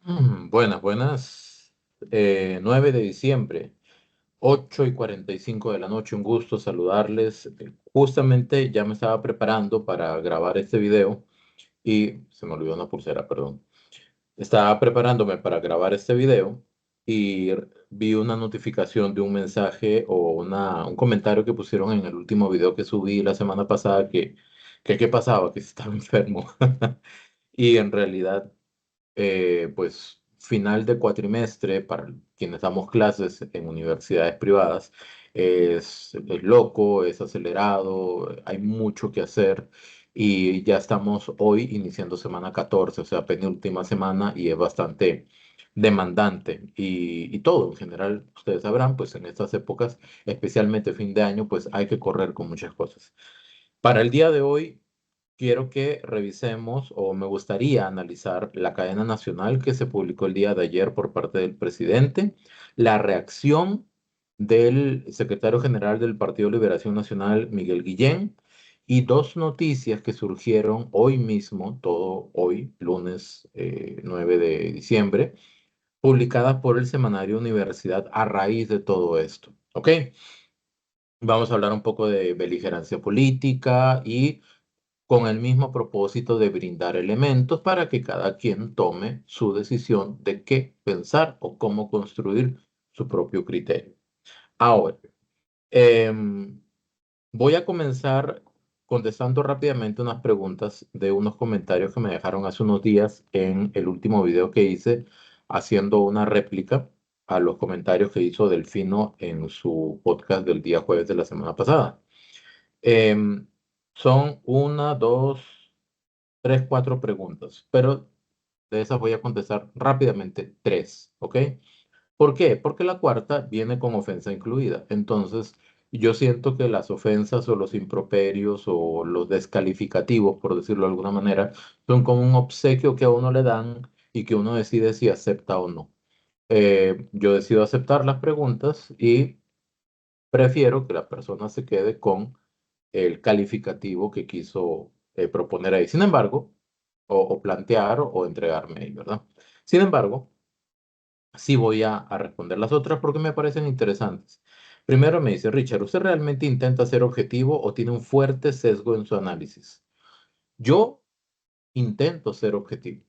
Buenas, buenas. 9 de diciembre, 8:45 de la noche. Un gusto saludarles. Justamente ya me estaba preparando para grabar este video y se me olvidó una pulsera, perdón. Estaba preparándome para grabar este video y vi una notificación de un mensaje o un comentario que pusieron en el último video que subí la semana pasada que qué pasaba, que estaba enfermo. Y en realidad pues final de cuatrimestre para quienes damos clases en universidades privadas es loco, es acelerado, hay mucho que hacer y ya estamos hoy iniciando semana 14, o sea, penúltima semana y es bastante demandante y todo en general, ustedes sabrán, pues en estas épocas, especialmente fin de año, pues hay que correr con muchas cosas. Para el día de hoy, quiero que revisemos o me gustaría analizar la cadena nacional que se publicó el día de ayer por parte del presidente, la reacción del secretario general del Partido Liberación Nacional, Miguel Guillén, y dos noticias que surgieron hoy mismo, todo hoy, lunes 9 de diciembre, publicadas por el semanario Universidad a raíz de todo esto. ¿Ok? Vamos a hablar un poco de beligerancia política y con el mismo propósito de brindar elementos para que cada quien tome su decisión de qué pensar o cómo construir su propio criterio. Ahora, em, voy a comenzar contestando rápidamente unas preguntas de unos comentarios que me dejaron hace unos días en el último video que hice haciendo una réplica a los comentarios que hizo Delfino en su podcast del día jueves de la semana pasada. Em, Son una, dos, tres, cuatro preguntas, pero de esas voy a contestar rápidamente tres, ¿ok? ¿Por qué? Porque la cuarta viene con ofensa incluida. Entonces, yo siento que las ofensas o los improperios o los descalificativos, por decirlo de alguna manera, son como un obsequio que a uno le dan y que uno decide si acepta o no. Yo decido aceptar las preguntas y prefiero que la persona se quede con el calificativo que quiso proponer ahí. Sin embargo, o plantear o entregarme ahí, ¿verdad? Sin embargo, sí voy a responder las otras porque me parecen interesantes. Primero me dice, Richard, ¿usted realmente intenta ser objetivo o tiene un fuerte sesgo en su análisis? Yo intento ser objetivo.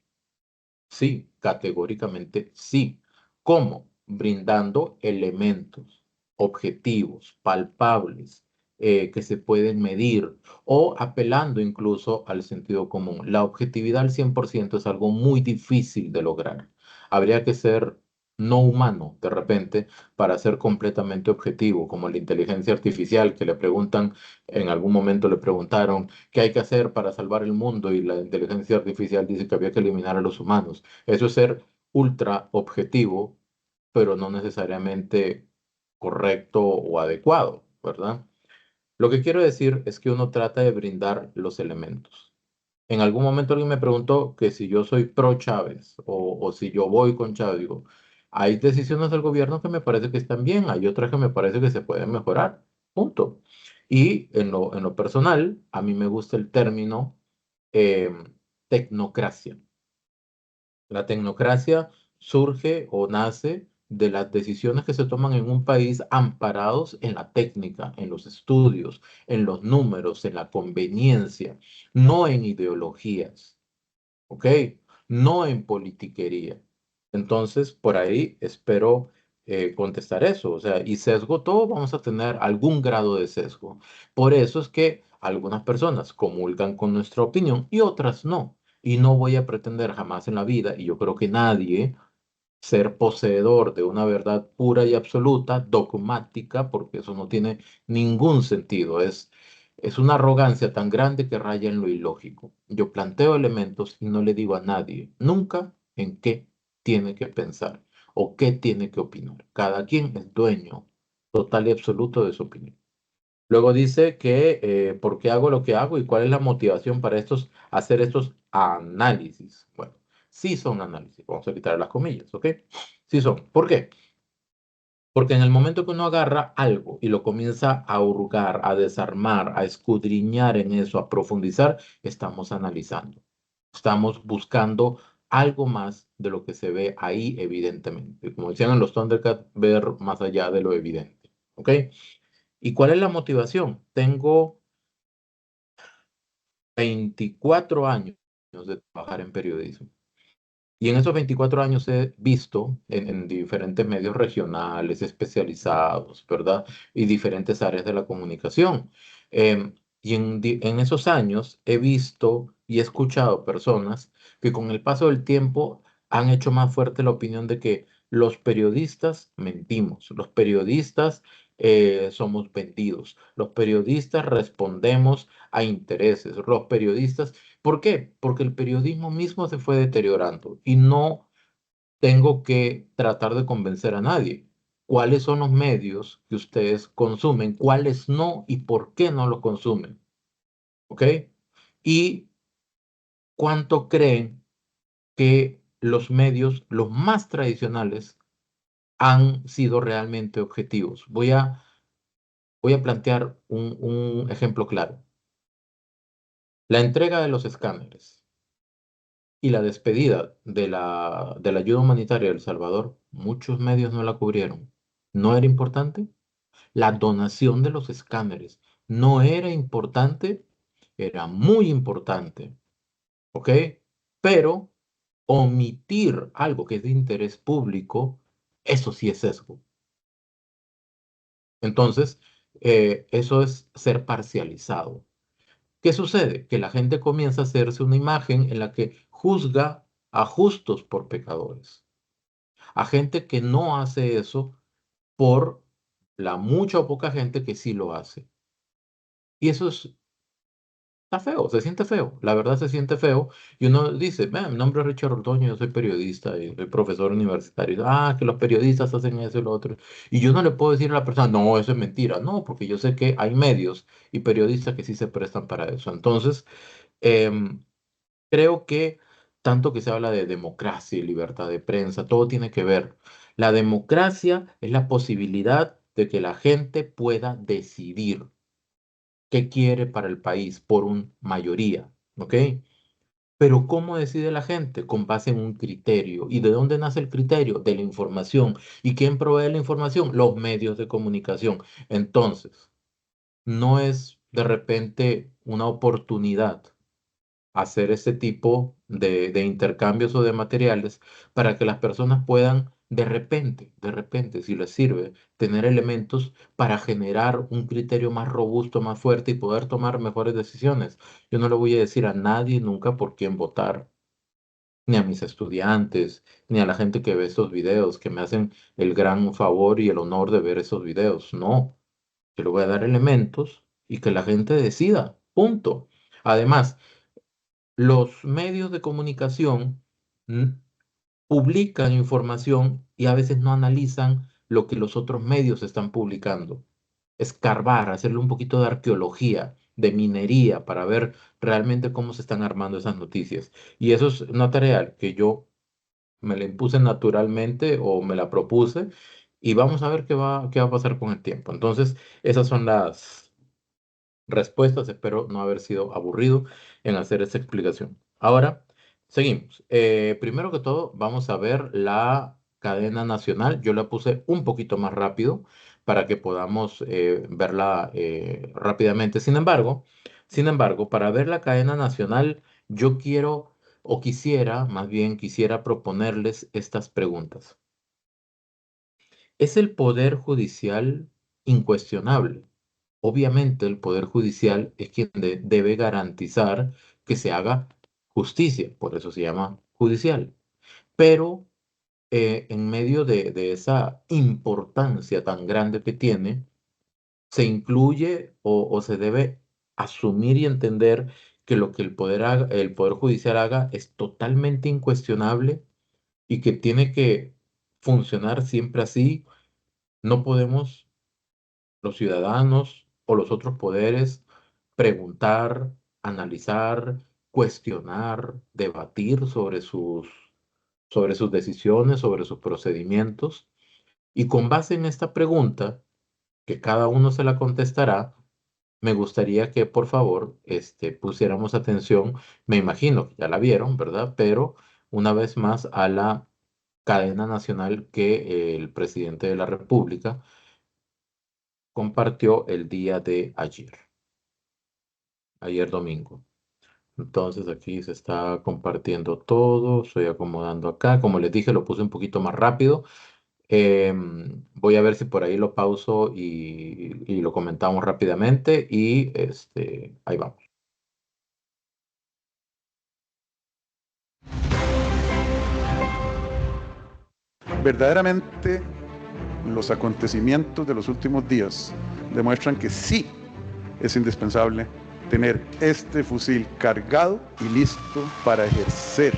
Sí, categóricamente sí. ¿Cómo? Brindando elementos objetivos, palpables, que se pueden medir o apelando incluso al sentido común. La objetividad al 100% es algo muy difícil de lograr. Habría que ser no humano de repente para ser completamente objetivo, como la inteligencia artificial que le preguntan, en algún momento le preguntaron, ¿qué hay que hacer para salvar el mundo? Y la inteligencia artificial dice que había que eliminar a los humanos. Eso es ser ultra objetivo, pero no necesariamente correcto o adecuado, ¿verdad? Lo que quiero decir es que uno trata de brindar los elementos. En algún momento alguien me preguntó que si yo soy pro Chávez o si yo voy con Chávez. Digo, hay decisiones del gobierno que me parece que están bien, hay otras que me parece que se pueden mejorar. Punto. Y en lo personal, a mí me gusta el término tecnocracia. La tecnocracia surge o nace de las decisiones que se toman en un país amparados en la técnica, en los estudios, en los números, en la conveniencia, no en ideologías, ¿ok? No en politiquería. Entonces, por ahí espero contestar eso. O sea, y sesgo, todos vamos a tener algún grado de sesgo. Por eso es que algunas personas comulgan con nuestra opinión y otras no. Y no voy a pretender jamás en la vida, y yo creo que nadie, ser poseedor de una verdad pura y absoluta, dogmática, porque eso no tiene ningún sentido. Es una arrogancia tan grande que raya en lo ilógico. Yo planteo elementos y no le digo a nadie nunca en qué tiene que pensar o qué tiene que opinar. Cada quien es dueño total y absoluto de su opinión. Luego dice que por qué hago lo que hago y cuál es la motivación para hacer estos análisis. Bueno, sí son análisis. Vamos a quitar las comillas, ¿ok? Sí son. ¿Por qué? Porque en el momento que uno agarra algo y lo comienza a hurgar, a desarmar, a escudriñar en eso, a profundizar, estamos analizando. Estamos buscando algo más de lo que se ve ahí evidentemente. Como decían en los Thundercats, ver más allá de lo evidente. ¿Ok? ¿Y cuál es la motivación? Tengo 24 años de trabajar en periodismo. Y en esos 24 años he visto en diferentes medios regionales, especializados, ¿verdad? Y diferentes áreas de la comunicación. Y en esos años he visto y he escuchado personas que con el paso del tiempo han hecho más fuerte la opinión de que los periodistas mentimos, los periodistas somos vendidos, los periodistas respondemos a intereses, los periodistas. ¿Por qué? Porque el periodismo mismo se fue deteriorando y no tengo que tratar de convencer a nadie. ¿Cuáles son los medios que ustedes consumen? ¿Cuáles no? ¿Y por qué no los consumen? ¿Ok? ¿Y cuánto creen que los medios, los más tradicionales, han sido realmente objetivos? Voy a plantear un ejemplo claro. La entrega de los escáneres y la despedida de la ayuda humanitaria de El Salvador, muchos medios no la cubrieron. ¿No era importante? La donación de los escáneres no era importante, era muy importante, ¿ok? Pero omitir algo que es de interés público, eso sí es sesgo. Entonces, eso es ser parcializado. ¿Qué sucede? Que la gente comienza a hacerse una imagen en la que juzga a justos por pecadores, a gente que no hace eso por la mucha o poca gente que sí lo hace. Y eso está feo, se siente feo, la verdad se siente feo. Y uno dice: Mi nombre es Richard Ordoño, yo soy periodista y soy profesor universitario. Que los periodistas hacen eso y lo otro. Y yo no le puedo decir a la persona: no, eso es mentira. No, porque yo sé que hay medios y periodistas que sí se prestan para eso. Entonces, em, creo que tanto que se habla de democracia y libertad de prensa, todo tiene que ver. La democracia es la posibilidad de que la gente pueda decidir qué quiere para el país por una mayoría, ¿ok? Pero ¿cómo decide la gente? Con base en un criterio. ¿Y de dónde nace el criterio? De la información. ¿Y quién provee la información? Los medios de comunicación. Entonces, no es de repente una oportunidad hacer ese tipo de intercambios o de materiales para que las personas puedan de repente, si les sirve, tener elementos para generar un criterio más robusto, más fuerte y poder tomar mejores decisiones. Yo no le voy a decir a nadie nunca por quién votar, ni a mis estudiantes, ni a la gente que ve estos videos, que me hacen el gran favor y el honor de ver esos videos. No, yo le voy a dar elementos y que la gente decida. Punto. Además, los medios de comunicación mm, publican información y a veces no analizan lo que los otros medios están publicando. Escarbar, hacerle un poquito de arqueología, de minería, para ver realmente cómo se están armando esas noticias. Y eso es una tarea que yo me la impuse naturalmente o me la propuse y vamos a ver qué va a pasar con el tiempo. Entonces, esas son las respuestas. Espero no haber sido aburrido en hacer esta explicación. Ahora, seguimos. Primero que todo, vamos a ver la cadena nacional. Yo la puse un poquito más rápido para que podamos verla rápidamente. Sin embargo, para ver la cadena nacional, yo quiero o quisiera, más bien quisiera proponerles estas preguntas. ¿Es el poder judicial incuestionable? Obviamente el Poder Judicial es quien debe garantizar que se haga justicia, por eso se llama judicial. Pero en medio de esa importancia tan grande que tiene, se incluye o se debe asumir y entender que lo que el Poder Judicial haga es totalmente incuestionable y que tiene que funcionar siempre así. No podemos los ciudadanos o los otros poderes preguntar, analizar, cuestionar, debatir sobre sus decisiones, sobre sus procedimientos. Y con base en esta pregunta, que cada uno se la contestará, me gustaría que por favor pusiéramos atención. Me imagino que ya la vieron, ¿verdad? Pero una vez más a la cadena nacional que el presidente de la República compartió el día de ayer domingo. Entonces aquí se está compartiendo todo, estoy acomodando acá. Como les dije, lo puse un poquito más rápido. Voy a ver si por ahí lo pauso y lo comentamos rápidamente y ahí vamos. Verdaderamente, los acontecimientos de los últimos días demuestran que sí es indispensable tener este fusil cargado y listo para ejercer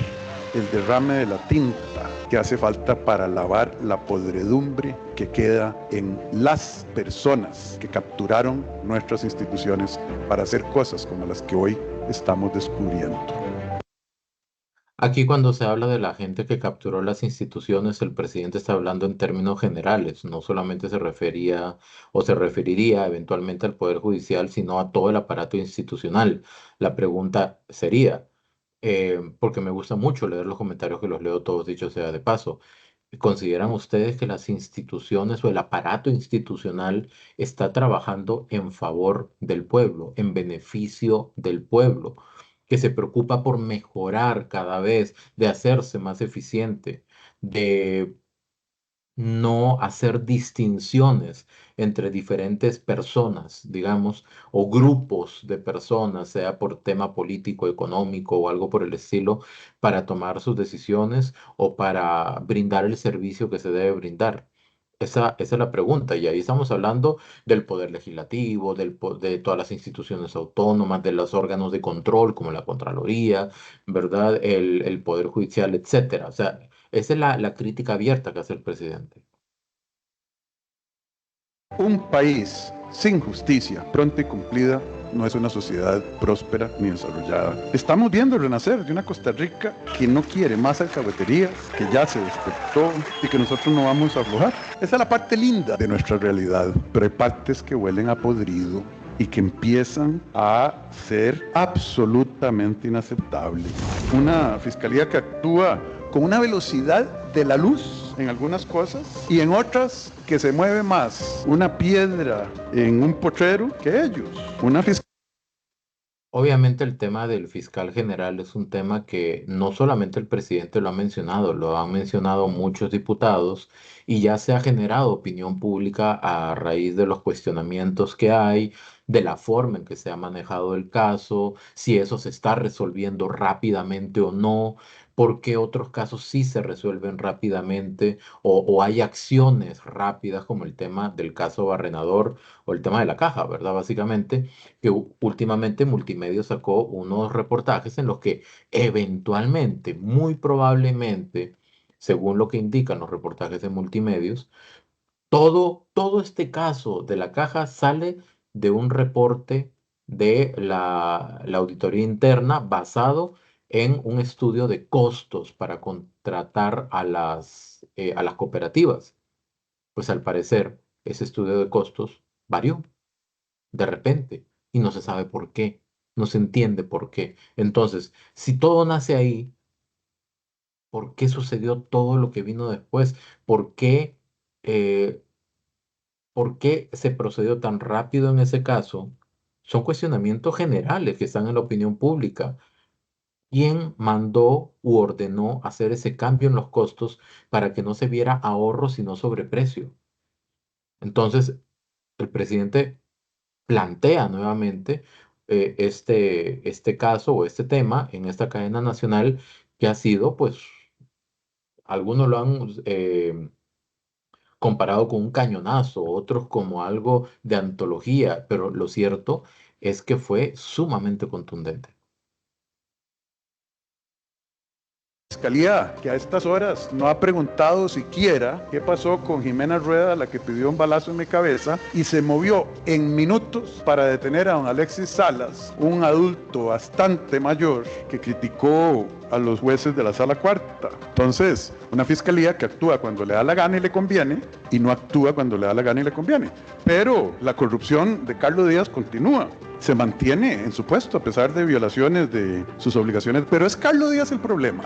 el derrame de la tinta que hace falta para lavar la podredumbre que queda en las personas que capturaron nuestras instituciones para hacer cosas como las que hoy estamos descubriendo. Aquí cuando se habla de la gente que capturó las instituciones, el presidente está hablando en términos generales, no solamente se refería o se referiría eventualmente al Poder Judicial, sino a todo el aparato institucional. La pregunta sería, porque me gusta mucho leer los comentarios que los leo todos, dicho sea de paso, ¿consideran ustedes que las instituciones o el aparato institucional está trabajando en favor del pueblo, en beneficio del pueblo, que se preocupa por mejorar cada vez, de hacerse más eficiente, de no hacer distinciones entre diferentes personas, digamos, o grupos de personas, sea por tema político, económico o algo por el estilo, para tomar sus decisiones o para brindar el servicio que se debe brindar? Esa es la pregunta, y ahí estamos hablando del poder legislativo, de todas las instituciones autónomas, de los órganos de control como la Contraloría, ¿verdad? El poder judicial, etcétera. O sea, esa es la crítica abierta que hace el presidente. Un país sin justicia pronta y cumplida no es una sociedad próspera ni desarrollada. Estamos viendo el renacer de una Costa Rica que no quiere más alcahueterías, que ya se despertó y que nosotros no vamos a aflojar. Esa es la parte linda de nuestra realidad, pero hay partes que huelen a podrido y que empiezan a ser absolutamente inaceptables. Una fiscalía que actúa con una velocidad de la luz en algunas cosas y en otras que se mueve más una piedra en un potrero que ellos. Una fiscalía. Obviamente el tema del fiscal general es un tema que no solamente el presidente lo han mencionado muchos diputados y ya se ha generado opinión pública a raíz de los cuestionamientos que hay, de la forma en que se ha manejado el caso, si eso se está resolviendo rápidamente o no, por qué otros casos sí se resuelven rápidamente o hay acciones rápidas como el tema del caso Barrenador o el tema de la caja, ¿verdad? Básicamente que últimamente Multimedia sacó unos reportajes en los que eventualmente, muy probablemente, según lo que indican los reportajes de Multimedios, todo este caso de la caja sale de un reporte de la auditoría interna basado en un estudio de costos para contratar a las cooperativas. Pues al parecer, ese estudio de costos varió de repente y no se sabe por qué, no se entiende por qué. Entonces, si todo nace ahí, ¿por qué sucedió todo lo que vino después? ¿Por qué, eh, por qué se procedió tan rápido en ese caso? Son cuestionamientos generales que están en la opinión pública. ¿Quién mandó u ordenó hacer ese cambio en los costos para que no se viera ahorro sino sobreprecio? Entonces, el presidente plantea nuevamente este caso o este tema en esta cadena nacional que ha sido, pues, algunos lo han comparado con un cañonazo, otros como algo de antología, pero lo cierto es que fue sumamente contundente. Fiscalía, que a estas horas no ha preguntado siquiera qué pasó con Jimena Rueda, la que pidió un balazo en mi cabeza, y se movió en minutos para detener a don Alexis Salas, un adulto bastante mayor que criticó a los jueces de la sala cuarta. Entonces, una fiscalía que actúa cuando le da la gana y le conviene y no actúa cuando le da la gana y le conviene. Pero la corrupción de Carlos Díaz continúa. Se mantiene en su puesto a pesar de violaciones de sus obligaciones. Pero es Carlos Díaz el problema.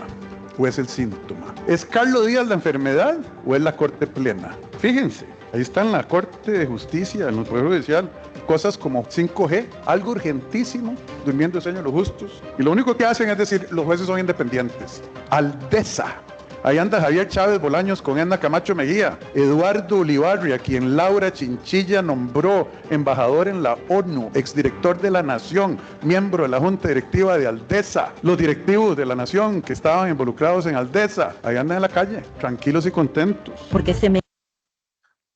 o es el síntoma? ¿Es Carlos Díaz la enfermedad o es la Corte Plena? Fíjense, ahí está en la Corte de Justicia, en el Poder Judicial, cosas como 5G, algo urgentísimo, durmiendo el sueño de los justos. Y lo único que hacen es decir, los jueces son independientes. Aldesa. Ahí anda Javier Chávez Bolaños con Edna Camacho Mejía, Eduardo Ulibarri, a quien Laura Chinchilla nombró embajador en la ONU, exdirector de la Nación, miembro de la Junta Directiva de Aldesa, los directivos de la Nación que estaban involucrados en Aldesa, ahí andan en la calle, tranquilos y contentos. Porque se me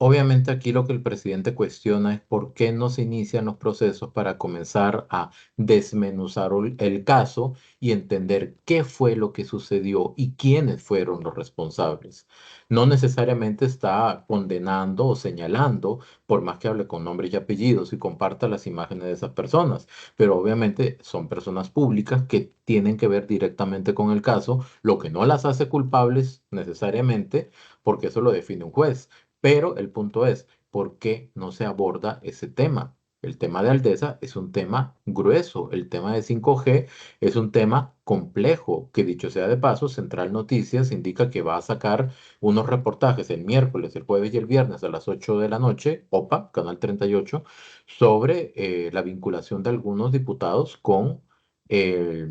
Obviamente aquí lo que el presidente cuestiona es por qué no se inician los procesos para comenzar a desmenuzar el caso y entender qué fue lo que sucedió y quiénes fueron los responsables. No necesariamente está condenando o señalando, por más que hable con nombres y apellidos y comparta las imágenes de esas personas, pero obviamente son personas públicas que tienen que ver directamente con el caso, lo que no las hace culpables necesariamente, porque eso lo define un juez. Pero el punto es, ¿por qué no se aborda ese tema? El tema de Aldesa es un tema grueso, el tema de 5G es un tema complejo, que dicho sea de paso, Central Noticias indica que va a sacar unos reportajes el miércoles, el jueves y el viernes a las 8 de la noche, OPA, Canal 38, sobre la vinculación de algunos diputados con, eh,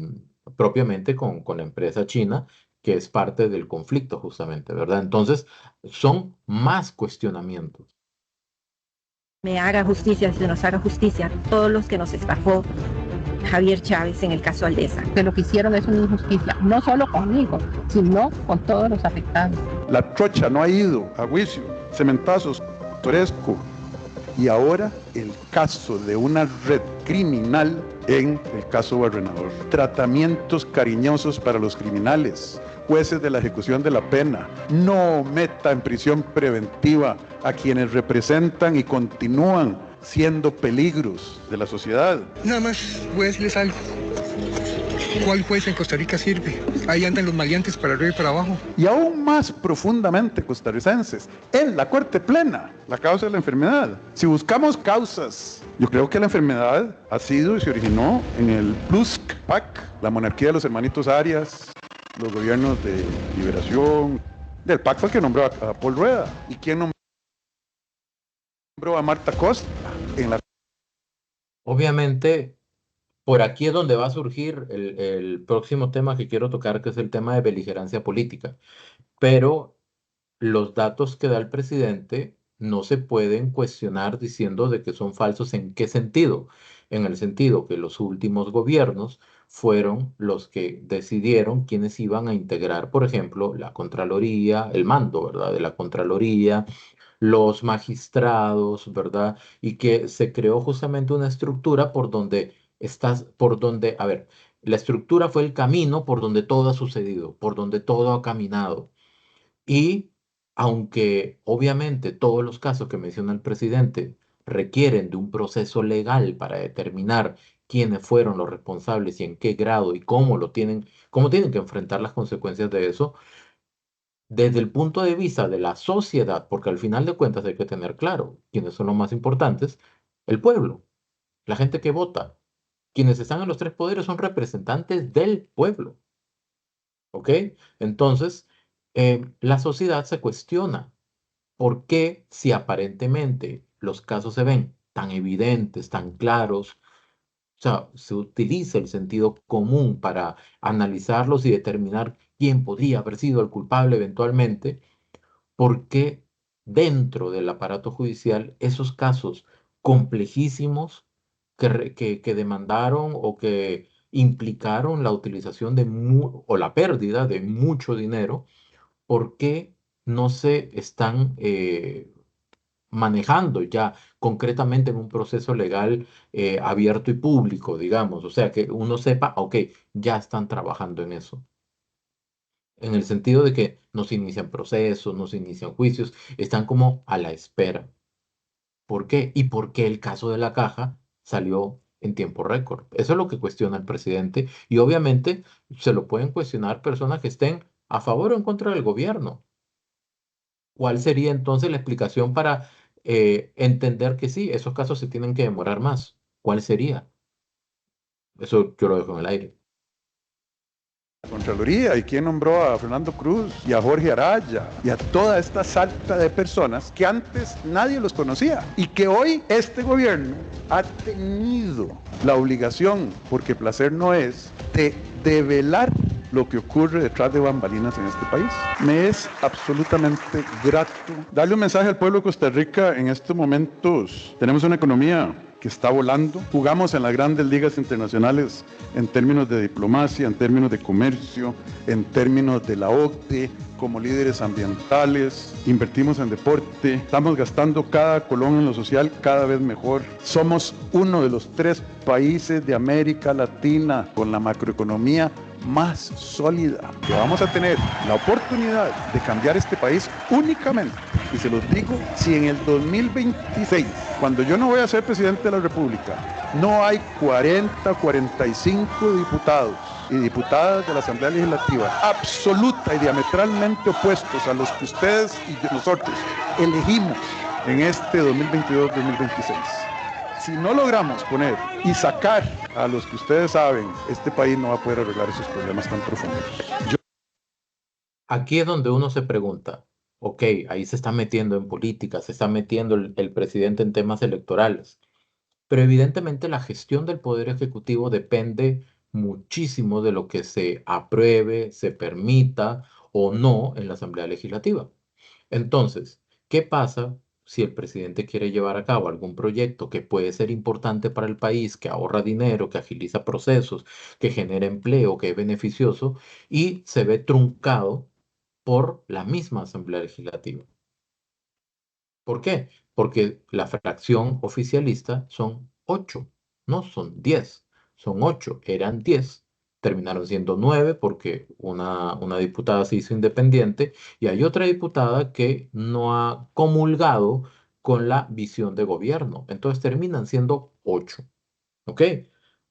propiamente con la empresa china, que es parte del conflicto justamente, ¿verdad? Entonces, son más cuestionamientos. haga justicia, se nos haga justicia a todos los que nos estafó Javier Chávez en el caso Aldesa. Que lo que hicieron es una injusticia, no solo conmigo, sino con todos los afectados. La trocha no ha ido a juicio, cementazos, Toresco. Y ahora el caso de una red criminal en el caso Barrenador. Tratamientos cariñosos para los criminales, jueces de la ejecución de la pena. No meta en prisión preventiva a quienes representan y continúan siendo peligros de la sociedad. Nada más voy a decirles algo. ¿Cuál juez en Costa Rica sirve? Ahí andan los maleantes para arriba y para abajo. Y aún más profundamente costarricenses, en la Corte Plena, la causa de la enfermedad. Si buscamos causas, yo creo que la enfermedad ha sido y se originó en el PLUSC-PAC, la monarquía de los hermanitos Arias, los gobiernos de liberación. Del PAC fue el que nombró a Paul Rueda. ¿Y quién nombró a Marta Costa en la... Obviamente, por aquí es donde va a surgir el próximo tema que quiero tocar, que es el tema de beligerancia política. Pero los datos que da el presidente no se pueden cuestionar diciendo de que son falsos. ¿En qué sentido? En el sentido que los últimos gobiernos fueron los que decidieron quiénes iban a integrar, por ejemplo, la Contraloría, el mando, ¿verdad? De la Contraloría, los magistrados, ¿verdad? Y que se creó justamente una estructura por donde a ver, la estructura fue el camino por donde todo ha sucedido, por donde todo ha caminado. Y aunque obviamente todos los casos que menciona el presidente requieren de un proceso legal para determinar quiénes fueron los responsables y en qué grado y cómo tienen que enfrentar las consecuencias de eso, desde el punto de vista de la sociedad, porque al final de cuentas hay que tener claro quiénes son los más importantes, el pueblo, la gente que vota, quienes están en los tres poderes son representantes del pueblo, ¿ok? Entonces, la sociedad se cuestiona. ¿Por qué si aparentemente los casos se ven tan evidentes, tan claros? O sea, se utiliza el sentido común para analizarlos y determinar quién podría haber sido el culpable eventualmente. ¿Por qué dentro del aparato judicial esos casos complejísimos que demandaron o que implicaron la utilización o la pérdida de mucho dinero, por qué no se están manejando ya concretamente en un proceso legal abierto y público, digamos? O sea, que uno sepa, ok, ya están trabajando en eso. En el sentido de que no se inician procesos, no se inician juicios, están como a la espera. ¿Por qué? ¿Y por qué el caso de la caja salió en tiempo récord? Eso es lo que cuestiona el presidente y obviamente se lo pueden cuestionar personas que estén a favor o en contra del gobierno. ¿Cuál sería entonces la explicación para entender que sí, esos casos se tienen que demorar más? ¿Cuál sería? Eso yo lo dejo en el aire. Contraloría y quién nombró a Fernando Cruz y a Jorge Araya y a toda esta salta de personas que antes nadie los conocía y que hoy este gobierno ha tenido la obligación, porque placer no es, de develar lo que ocurre detrás de bambalinas en este país. Me es absolutamente grato darle un mensaje al pueblo de Costa Rica en estos momentos. Tenemos una economía que está volando. Jugamos en las grandes ligas internacionales en términos de diplomacia, en términos de comercio, en términos de la OCDE, como líderes ambientales, invertimos en deporte, estamos gastando cada colón en lo social cada vez mejor. Somos uno de los 3 países de América Latina con la macroeconomía más sólida, que vamos a tener la oportunidad de cambiar este país únicamente, y se los digo, si en el 2026, cuando yo no voy a ser presidente de la República, no hay 40, 45 diputados y diputadas de la Asamblea Legislativa absoluta y diametralmente opuestos a los que ustedes y nosotros elegimos en este 2022-2026. Si no logramos poner y sacar a los que ustedes saben, este país no va a poder arreglar esos problemas tan profundos. Aquí es donde uno se pregunta, ok, ahí se está metiendo en política, se está metiendo el presidente en temas electorales, pero evidentemente la gestión del Poder Ejecutivo depende muchísimo de lo que se apruebe, se permita o no en la Asamblea Legislativa. Entonces, ¿qué pasa si el presidente quiere llevar a cabo algún proyecto que puede ser importante para el país, que ahorra dinero, que agiliza procesos, que genera empleo, que es beneficioso y se ve truncado por la misma Asamblea Legislativa? ¿Por qué? Porque la fracción oficialista son 8, no son 10, son 8, eran 10, terminaron siendo 9 porque una diputada se hizo independiente y hay otra diputada que no ha comulgado con la visión de gobierno. Entonces terminan siendo 8, ¿ok?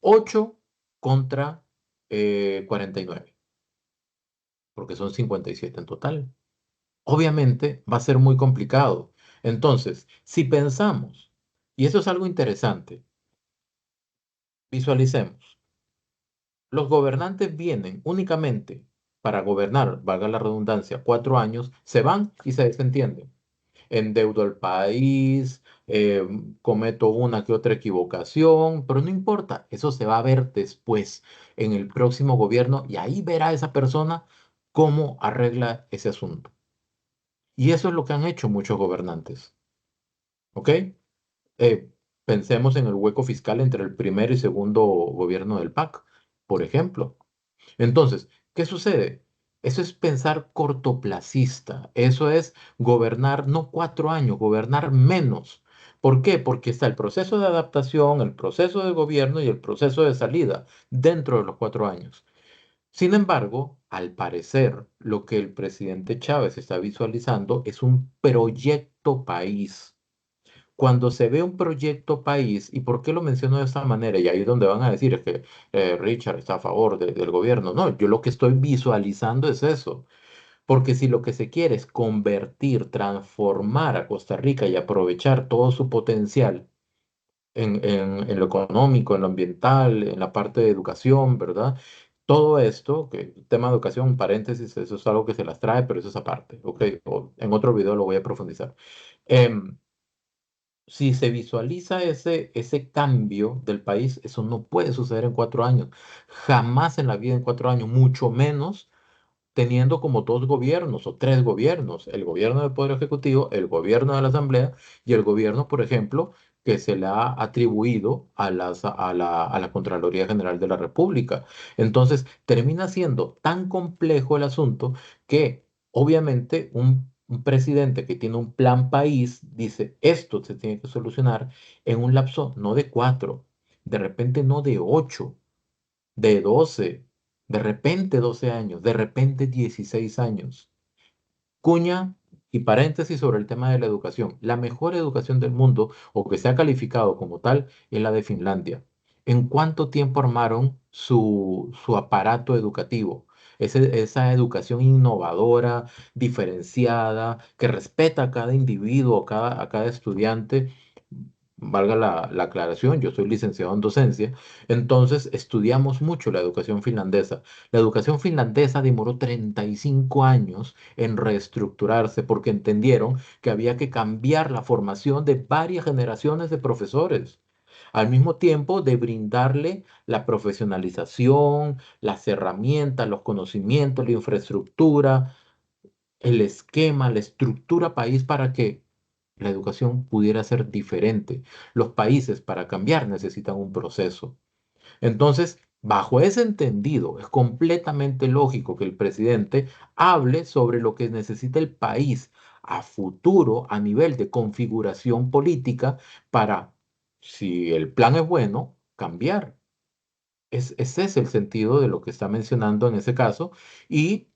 8 contra 49, porque son 57 en total. Obviamente va a ser muy complicado. Entonces, si pensamos, y eso es algo interesante, visualicemos, los gobernantes vienen únicamente para gobernar, valga la redundancia, 4 años, se van y se desentienden. Endeudo al país, cometo una que otra equivocación, pero no importa, eso se va a ver después en el próximo gobierno y ahí verá esa persona cómo arregla ese asunto. Y eso es lo que han hecho muchos gobernantes. ¿Ok? Pensemos en el hueco fiscal entre el primer y segundo gobierno del PAC, por ejemplo. Entonces, ¿qué sucede? Eso es pensar cortoplacista. Eso es gobernar no 4 años, gobernar menos. ¿Por qué? Porque está el proceso de adaptación, el proceso de gobierno y el proceso de salida dentro de los 4 años. Sin embargo, al parecer, lo que el presidente Chávez está visualizando es un proyecto país. Cuando se ve un proyecto país, ¿y por qué lo menciono de esta manera? Y ahí es donde van a decir es que Richard está a favor del gobierno. No, yo lo que estoy visualizando es eso. Porque si lo que se quiere es convertir, transformar a Costa Rica y aprovechar todo su potencial en lo económico, en lo ambiental, en la parte de educación, ¿verdad? Todo esto, que el tema de educación, paréntesis, eso es algo que se las trae, pero eso es aparte, ¿ok? O en otro video lo voy a profundizar. Em, si se visualiza ese cambio del país, eso no puede suceder en 4 años. Jamás en la vida en 4 años, mucho menos teniendo como 2 gobiernos o 3 gobiernos, el gobierno del Poder Ejecutivo, el gobierno de la Asamblea y el gobierno, por ejemplo, que se le ha atribuido a la Contraloría General de la República. Entonces, termina siendo tan complejo el asunto que obviamente un presidente que tiene un plan país dice, esto se tiene que solucionar en un lapso no de 4, de repente no de 8, de 12, de repente 12 años, de repente 16 años. Cuña y paréntesis sobre el tema de la educación. La mejor educación del mundo, o que se ha calificado como tal, es la de Finlandia. ¿En cuánto tiempo armaron su aparato educativo? Esa educación innovadora, diferenciada, que respeta a cada individuo, a cada estudiante. valga la aclaración, yo soy licenciado en docencia, entonces estudiamos mucho la educación finlandesa. La educación finlandesa demoró 35 años en reestructurarse porque entendieron que había que cambiar la formación de varias generaciones de profesores, al mismo tiempo de brindarle la profesionalización, las herramientas, los conocimientos, la infraestructura, el esquema, la estructura país para que la educación pudiera ser diferente. Los países para cambiar necesitan un proceso. Entonces, bajo ese entendido, es completamente lógico que el presidente hable sobre lo que necesita el país a futuro a nivel de configuración política para, si el plan es bueno, cambiar. Ese es el sentido de lo que está mencionando en ese caso. Y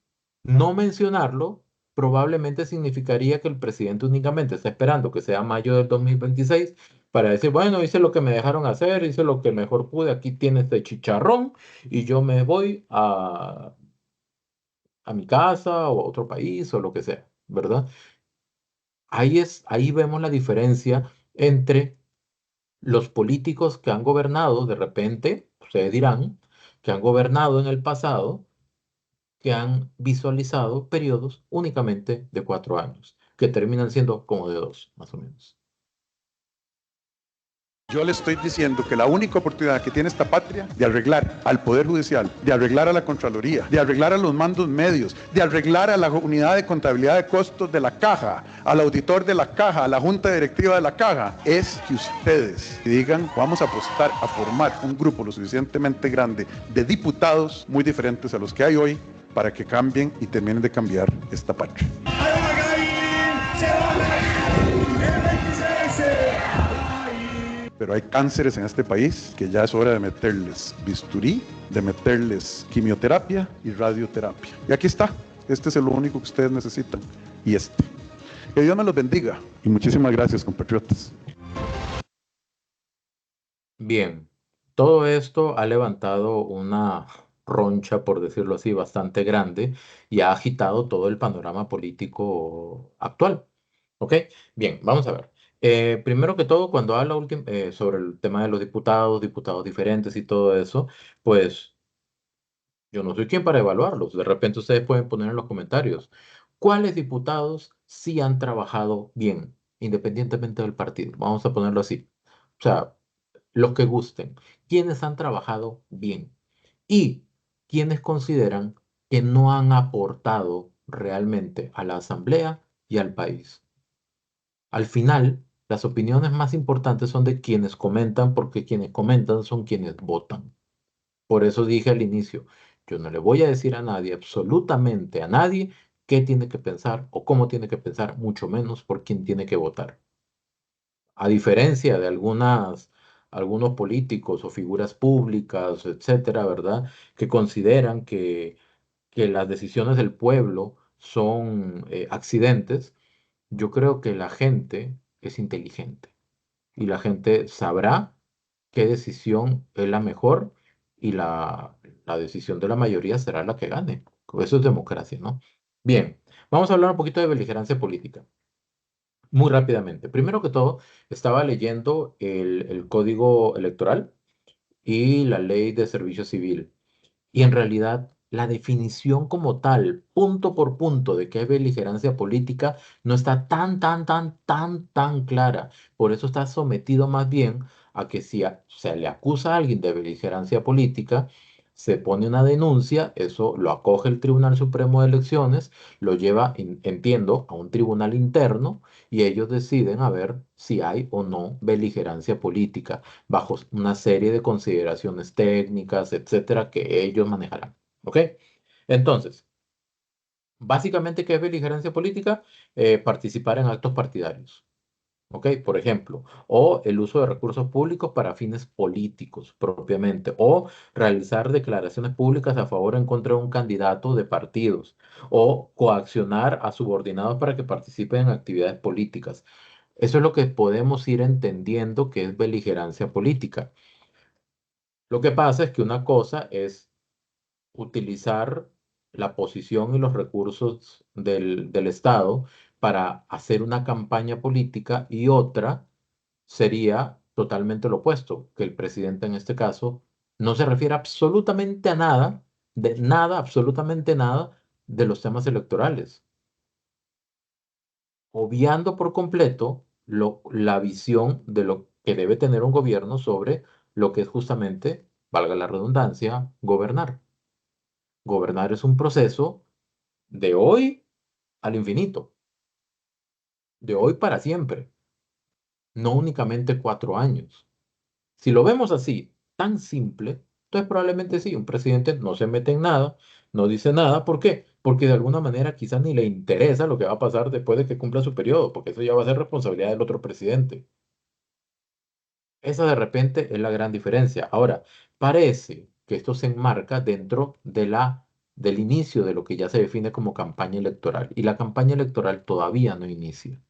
no mencionarlo probablemente significaría que el presidente únicamente está esperando que sea mayo del 2026 para decir, bueno, hice lo que me dejaron hacer, hice lo que mejor pude, aquí tiene este chicharrón y yo me voy a mi casa o a otro país o lo que sea, ¿verdad? Ahí vemos la diferencia entre los políticos que han gobernado, de repente, ustedes dirán, que han gobernado en el pasado, que han visualizado periodos únicamente de 4 años, que terminan siendo como de dos, más o menos. Yo le estoy diciendo que la única oportunidad que tiene esta patria de arreglar al Poder Judicial, de arreglar a la Contraloría, de arreglar a los mandos medios, de arreglar a la unidad de contabilidad de costos de la Caja, al auditor de la Caja, a la Junta Directiva de la Caja, es que ustedes digan, vamos a apostar a formar un grupo lo suficientemente grande de diputados muy diferentes a los que hay hoy para que cambien y terminen de cambiar esta patria. Pero hay cánceres en este país que ya es hora de meterles bisturí, de meterles quimioterapia y radioterapia. Y aquí está, este es lo único que ustedes necesitan. Y este. Que Dios me los bendiga. Y muchísimas gracias, compatriotas. Bien, todo esto ha levantado una roncha, por decirlo así, bastante grande y ha agitado todo el panorama político actual. ¿Ok? Bien, vamos a ver. Primero que todo, cuando habla sobre el tema de los diputados, diputados diferentes y todo eso, pues yo no soy quien para evaluarlos. De repente ustedes pueden poner en los comentarios cuáles diputados sí han trabajado bien, independientemente del partido. Vamos a ponerlo así. O sea, los que gusten, quienes han trabajado bien y quienes consideran que no han aportado realmente a la asamblea y al país. Al final, las opiniones más importantes son de quienes comentan, porque quienes comentan son quienes votan. Por eso dije al inicio, yo no le voy a decir a nadie, absolutamente a nadie, qué tiene que pensar o cómo tiene que pensar, mucho menos por quién tiene que votar. A diferencia de algunos políticos o figuras públicas, etcétera, ¿verdad? Que consideran que las decisiones del pueblo son accidentes, yo creo que la gente es inteligente y la gente sabrá qué decisión es la mejor y la decisión de la mayoría será la que gane. Eso es democracia, ¿no? Bien, vamos a hablar un poquito de beligerancia política. Muy rápidamente. Primero que todo, estaba leyendo el código electoral y la ley de servicio civil. Y en realidad, la definición como tal, punto por punto, de qué es beligerancia política, no está tan clara. Por eso está sometido más bien a que si se le acusa a alguien de beligerancia política, se pone una denuncia, eso lo acoge el Tribunal Supremo de Elecciones, lo lleva, entiendo, a un tribunal interno y ellos deciden a ver si hay o no beligerancia política bajo una serie de consideraciones técnicas, etcétera, que ellos manejarán. ¿Ok? Entonces, básicamente, ¿qué es beligerancia política? Participar en actos partidarios. ¿Ok? Por ejemplo, o el uso de recursos públicos para fines políticos propiamente, o realizar declaraciones públicas a favor o en contra de un candidato de partidos, o coaccionar a subordinados para que participen en actividades políticas. Eso es lo que podemos ir entendiendo que es beligerancia política. Lo que pasa es que una cosa es utilizar la posición y los recursos del Estado para hacer una campaña política y otra sería totalmente lo opuesto, que el presidente en este caso no se refiere absolutamente a nada, de nada, absolutamente nada de los temas electorales, obviando por completo la visión de lo que debe tener un gobierno sobre lo que es justamente, valga la redundancia, gobernar. Gobernar es un proceso de hoy al infinito, de hoy para siempre, no únicamente 4 años. Si lo vemos así, tan simple, entonces probablemente sí, un presidente no se mete en nada, no dice nada. ¿Por qué? Porque de alguna manera quizás ni le interesa lo que va a pasar después de que cumpla su periodo, porque eso ya va a ser responsabilidad del otro presidente. Esa de repente es la gran diferencia. Ahora, parece que esto se enmarca dentro del inicio de lo que ya se define como campaña electoral, y la campaña electoral todavía no inicia.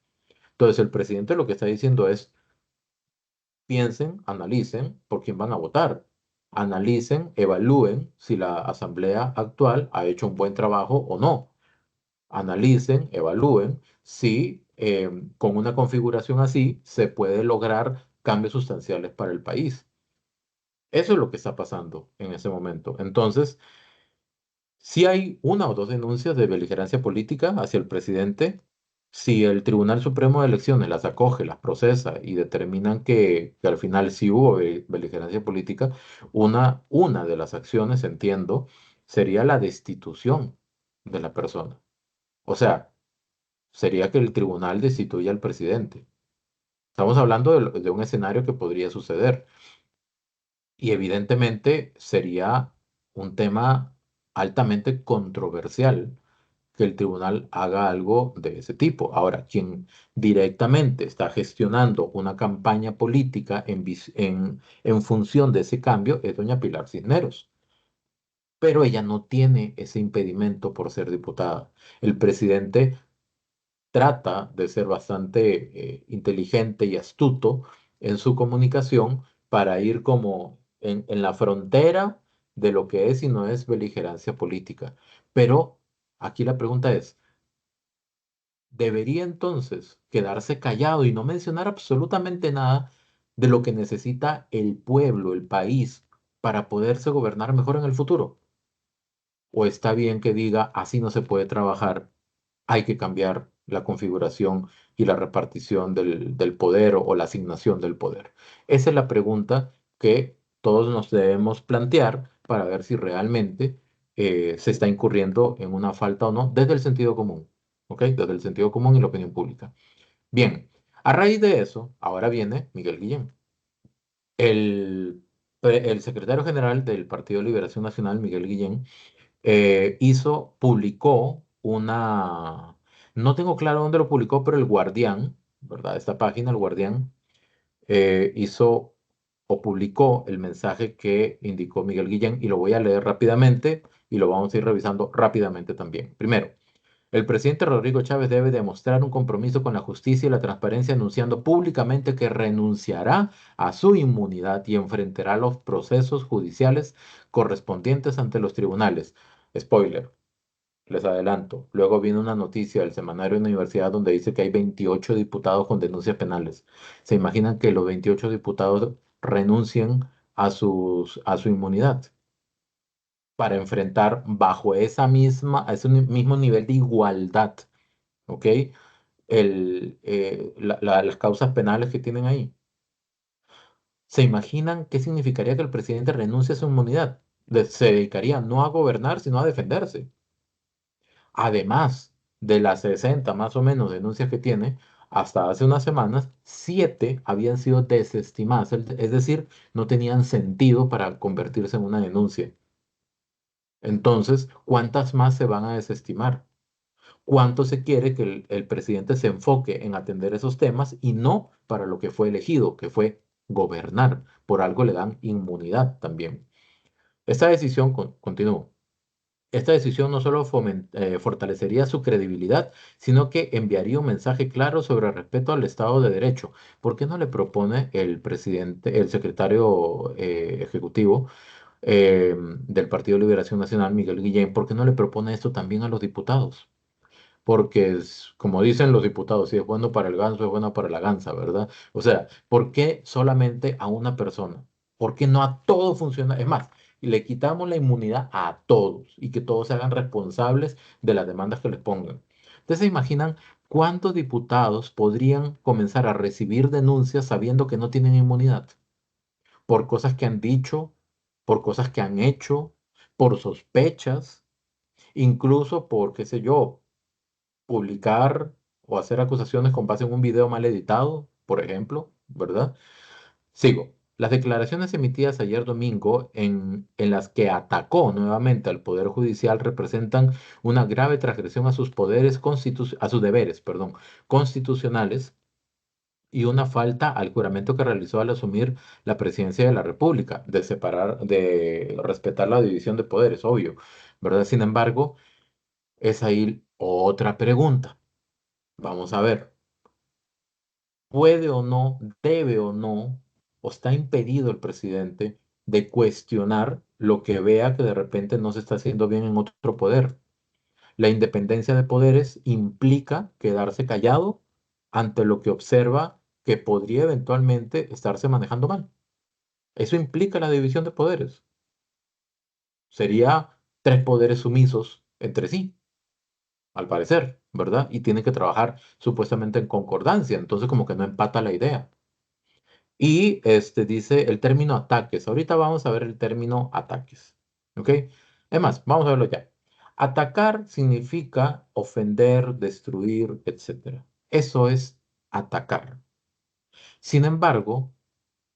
Entonces, el presidente lo que está diciendo es: piensen, analicen por quién van a votar. Analicen, evalúen si la asamblea actual ha hecho un buen trabajo o no. Analicen, evalúen si con una configuración así se puede lograr cambios sustanciales para el país. Eso es lo que está pasando en ese momento. Entonces, si hay una o dos denuncias de beligerancia política hacia el presidente, si el Tribunal Supremo de Elecciones las acoge, las procesa y determinan que al final sí hubo beligerancia política, una de las acciones, entiendo, sería la destitución de la persona. O sea, sería que el tribunal destituya al presidente. Estamos hablando de un escenario que podría suceder, y evidentemente sería un tema altamente controversial que el tribunal haga algo de ese tipo. Ahora, quien directamente está gestionando una campaña política en función de ese cambio es doña Pilar Cisneros. Pero ella no tiene ese impedimento por ser diputada. El presidente trata de ser bastante inteligente y astuto en su comunicación para ir como en la frontera de lo que es y no es beligerancia política. Pero aquí la pregunta es: ¿debería entonces quedarse callado y no mencionar absolutamente nada de lo que necesita el pueblo, el país, para poderse gobernar mejor en el futuro? ¿O está bien que diga: así no se puede trabajar, hay que cambiar la configuración y la repartición del poder o la asignación del poder? Esa es la pregunta que todos nos debemos plantear para ver si realmente se está incurriendo en una falta o no desde el sentido común, ¿ok? Desde el sentido común y la opinión pública. Bien, a raíz de eso, ahora viene Miguel Guillén. El secretario general del Partido de Liberación Nacional, Miguel Guillén, publicó no tengo claro dónde lo publicó, pero El Guardián, ¿verdad? Esta página, El Guardián, hizo o publicó el mensaje que indicó Miguel Guillén, y lo voy a leer rápidamente y lo vamos a ir revisando rápidamente también. Primero: el presidente Rodrigo Chávez debe demostrar un compromiso con la justicia y la transparencia, anunciando públicamente que renunciará a su inmunidad y enfrentará los procesos judiciales correspondientes ante los tribunales. Spoiler, les adelanto. Luego viene una noticia del Semanario de Universidad donde dice que hay 28 diputados con denuncias penales. ¿Se imaginan que los 28 diputados renuncien a su inmunidad para enfrentar bajo a ese mismo nivel de igualdad, ¿ok? Las causas penales que tienen ahí? ¿Se imaginan qué significaría que el presidente renuncie a su inmunidad? Se dedicaría no a gobernar, sino a defenderse. Además de las 60 más o menos denuncias que tiene, hasta hace unas semanas, 7 habían sido desestimadas, es decir, no tenían sentido para convertirse en una denuncia. Entonces, ¿cuántas más se van a desestimar? ¿Cuánto se quiere que el presidente se enfoque en atender esos temas y no para lo que fue elegido, que fue gobernar? Por algo le dan inmunidad también. Esta decisión, continúo, esta decisión no solo fortalecería su credibilidad, sino que enviaría un mensaje claro sobre el respeto al Estado de Derecho. ¿Por qué no le propone el presidente, el secretario ejecutivo del Partido de Liberación Nacional, Miguel Guillén, por qué no le propone esto también a los diputados? porque es, como dicen los diputados, si es bueno para el ganso, es bueno para la gansa, ¿verdad? O sea, ¿por qué solamente a una persona? ¿Por qué no a todo funciona? Es más, le quitamos la inmunidad a todos y que todos se hagan responsables de las demandas que les pongan. Ustedes se imaginan cuántos diputados podrían comenzar a recibir denuncias sabiendo que no tienen inmunidad por cosas que han dicho, por cosas que han hecho, por sospechas, incluso por, qué sé yo, publicar o hacer acusaciones con base en un video mal editado, por ejemplo, ¿verdad? Sigo. Las declaraciones emitidas ayer domingo en las que atacó nuevamente al Poder Judicial representan una grave transgresión a sus a sus deberes, perdón, constitucionales y una falta al juramento que realizó al asumir la presidencia de la República, de separar, de respetar la división de poderes, obvio, ¿verdad? Sin embargo, es ahí otra pregunta. Vamos a ver, ¿puede o no, debe o está impedido el presidente de cuestionar lo que vea que de repente no se está haciendo bien en otro poder? La independencia de poderes implica quedarse callado ante lo que observa que podría eventualmente estarse manejando mal. Eso implica la división de poderes. Sería tres poderes sumisos entre sí, al parecer, ¿verdad? Y tienen que trabajar supuestamente en concordancia, entonces como que no empata la idea. Y este dice el término ataques. Ahorita vamos a ver el término ataques. ¿Ok? Es más, vamos a verlo ya. Atacar significa ofender, destruir, etcétera. Eso es atacar. Sin embargo,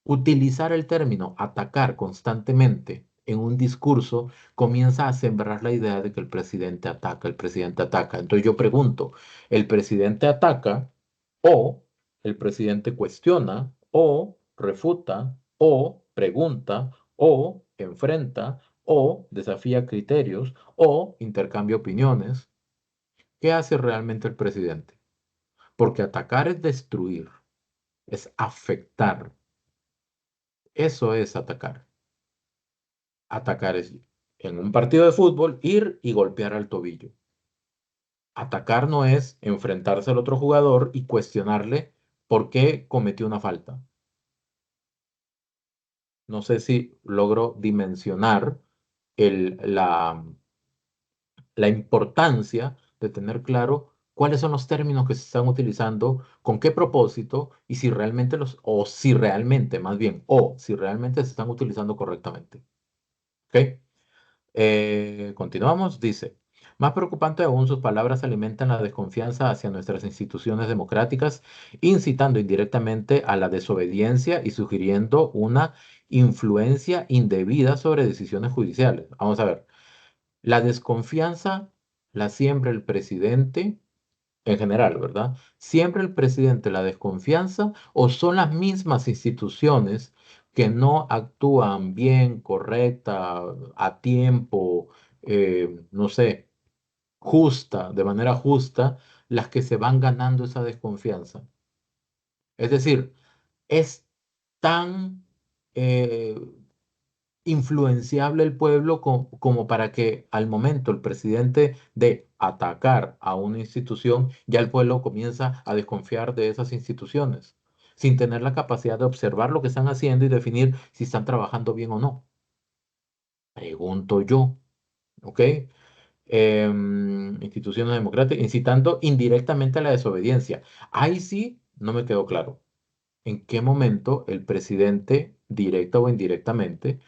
utilizar el término atacar constantemente en un discurso comienza a sembrar la idea de que el presidente ataca, el presidente ataca. Entonces yo pregunto, ¿el presidente ataca o el presidente cuestiona o refuta o pregunta o enfrenta o desafía criterios o intercambia opiniones? ¿Qué hace realmente el presidente? Porque atacar es destruir, es afectar. Eso es atacar. Atacar es en un partido de fútbol ir y golpear al tobillo. Atacar no es enfrentarse al otro jugador y cuestionarle por qué cometió una falta. No sé si logro dimensionar la importancia de tener claro cuáles son los términos que se están utilizando, con qué propósito y si realmente o si realmente, más bien, o si realmente se están utilizando correctamente. ¿Ok? Continuamos, dice, más preocupante aún, sus palabras alimentan la desconfianza hacia nuestras instituciones democráticas, incitando indirectamente a la desobediencia y sugiriendo una influencia indebida sobre decisiones judiciales. Vamos a ver, la desconfianza la siembra el presidente en general, ¿verdad? ¿Siempre el presidente la desconfianza o son las mismas instituciones que no actúan bien, correcta, a tiempo, no sé, justa, de manera justa, las que se van ganando esa desconfianza? Es decir, es tan eh, influenciable el pueblo como para que al momento el presidente de atacar a una institución, ya el pueblo comienza a desconfiar de esas instituciones, sin tener la capacidad de observar lo que están haciendo y definir si están trabajando bien o no. Pregunto yo, ¿ok? Instituciones democráticas, incitando indirectamente a la desobediencia. Ahí sí no me quedó claro en qué momento el presidente, directa o indirectamente,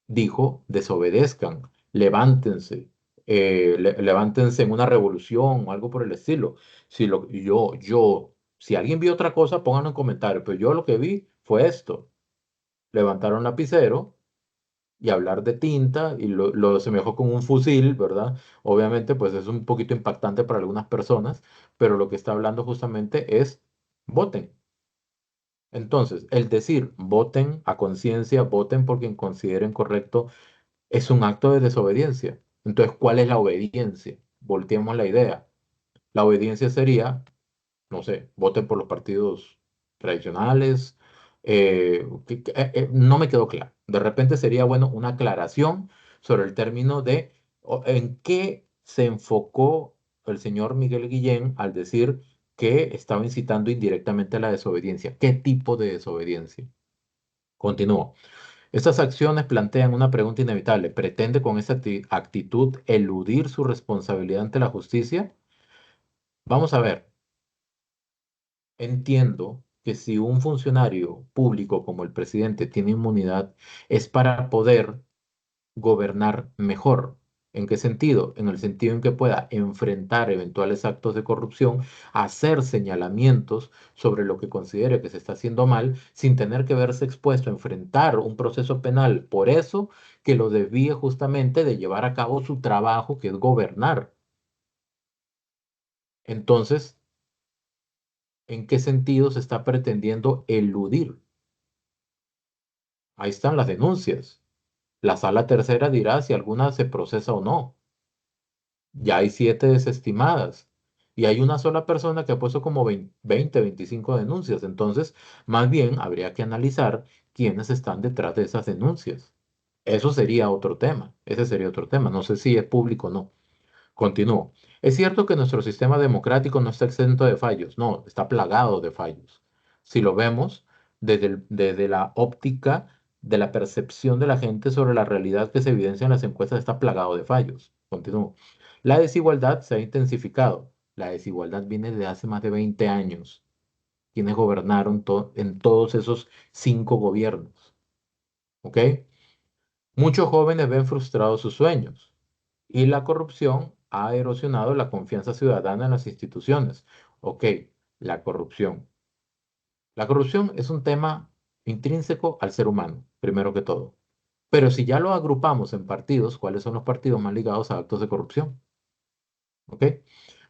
dijo, desobedezcan, levántense, levántense en una revolución o algo por el estilo. Si si alguien vio otra cosa, pónganlo en comentarios, pero yo lo que vi fue esto. Levantaron lapicero y hablar de tinta y lo asemejó con un fusil, ¿verdad? Obviamente, pues es un poquito impactante para algunas personas, pero lo que está hablando justamente es voten. Entonces, el decir voten a conciencia, voten por quien consideren correcto, es un acto de desobediencia. Entonces, ¿cuál es la obediencia? Volteemos la idea. La obediencia sería, no sé, voten por los partidos tradicionales. No me quedó claro. De repente sería bueno una aclaración sobre el término de en qué se enfocó el señor Miguel Guillén al decir que estaba incitando indirectamente a la desobediencia? ¿Qué tipo de desobediencia? Continúo. Estas acciones plantean una pregunta inevitable. ¿Pretende con esa actitud eludir su responsabilidad ante la justicia? Vamos a ver. Entiendo que si un funcionario público como el presidente tiene inmunidad, es para poder gobernar mejor. ¿En qué sentido? En el sentido en que pueda enfrentar eventuales actos de corrupción, hacer señalamientos sobre lo que considere que se está haciendo mal, sin tener que verse expuesto a enfrentar un proceso penal por eso que lo desvíe justamente de llevar a cabo su trabajo, que es gobernar. Entonces, ¿en qué sentido se está pretendiendo eludir? Ahí están las denuncias. La sala tercera dirá si alguna se procesa o no. Ya hay 7 desestimadas y hay una sola persona que ha puesto como 20, 25 denuncias. Entonces, más bien habría que analizar quiénes están detrás de esas denuncias. Eso sería otro tema. Ese sería otro tema. No sé si es público o no. Continúo. Es cierto que nuestro sistema democrático no está exento de fallos. No, está plagado de fallos. Si lo vemos desde la óptica de la percepción de la gente sobre la realidad que se evidencia en las encuestas, está plagado de fallos. Continúo. La desigualdad se ha intensificado. La desigualdad viene de hace más de 20 años. Quienes gobernaron en todos esos 5 gobiernos. ¿Ok? Muchos jóvenes ven frustrados sus sueños y la corrupción ha erosionado la confianza ciudadana en las instituciones. Ok, la corrupción. La corrupción es un tema intrínseco al ser humano, primero que todo. Pero si ya lo agrupamos en partidos, ¿cuáles son los partidos más ligados a actos de corrupción? ¿Ok?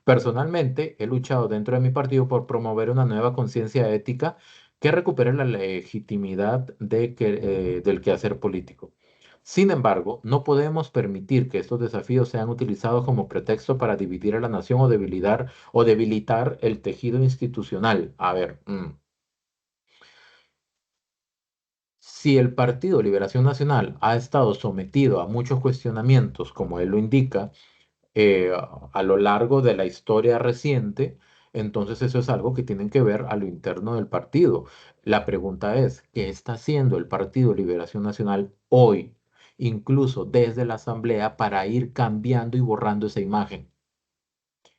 Personalmente, he luchado dentro de mi partido por promover una nueva conciencia ética que recupere la legitimidad del quehacer político. Sin embargo, no podemos permitir que estos desafíos sean utilizados como pretexto para dividir a la nación o debilitar el tejido institucional. A ver, si el Partido Liberación Nacional ha estado sometido a muchos cuestionamientos, como él lo indica, a lo largo de la historia reciente, entonces eso es algo que tienen que ver a lo interno del partido. La pregunta es, ¿qué está haciendo el Partido Liberación Nacional hoy, incluso desde la Asamblea, para ir cambiando y borrando esa imagen?